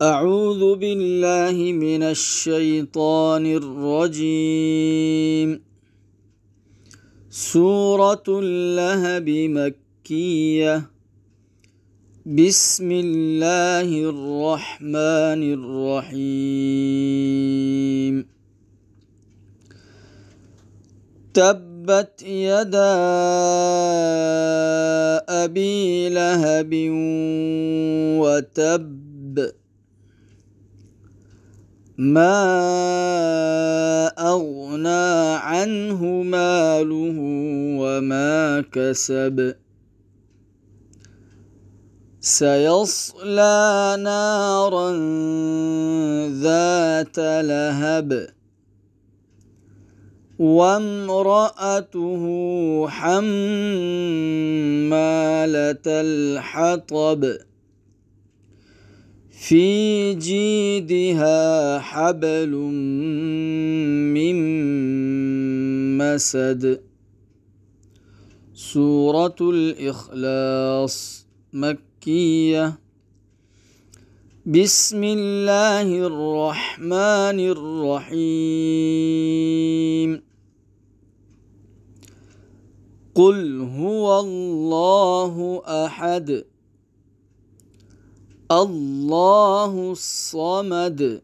أعوذ بالله من الشيطان الرجيم. سورة اللهب مكية. بسم الله الرحمن الرحيم. تبت يدا أبي لهب وتب ما أغنى عنه ماله وما كسب سيصلى نارا ذات لهب وامرأته حمالة الحطب في جيدها حبل من مسد. سورة الإخلاص مكية. بسم الله الرحمن الرحيم. قل هو الله أحد الله الصمد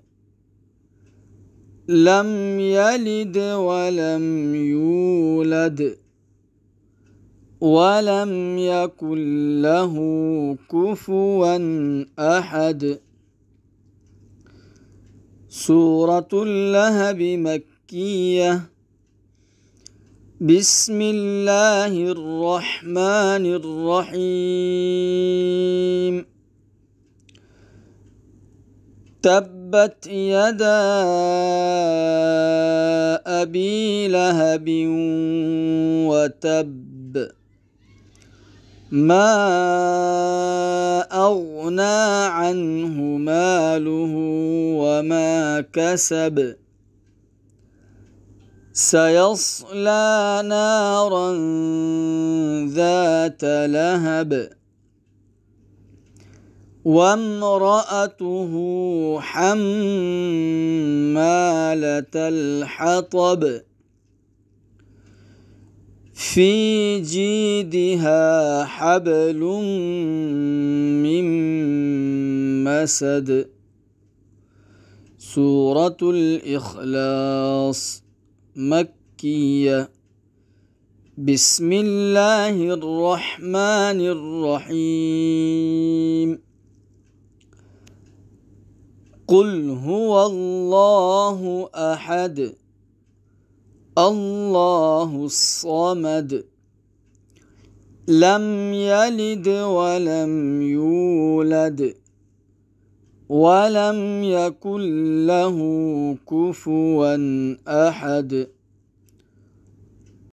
لم يلد ولم يولد ولم يكن له كفوا أحد. سورة اللهب مكية. بسم الله الرحمن الرحيم. تبت يدا أبي لهب وتب ما أغنى عنه ماله وما كسب سيصلى نارا ذات لهب وامرأته حمالة الحطب في جيدها حبل من مسد. سورة الإخلاص مكية. بسم الله الرحمن الرحيم. قل هو الله أحد الله الصمد لم يلد ولم يولد ولم يكن له كفوا أحد.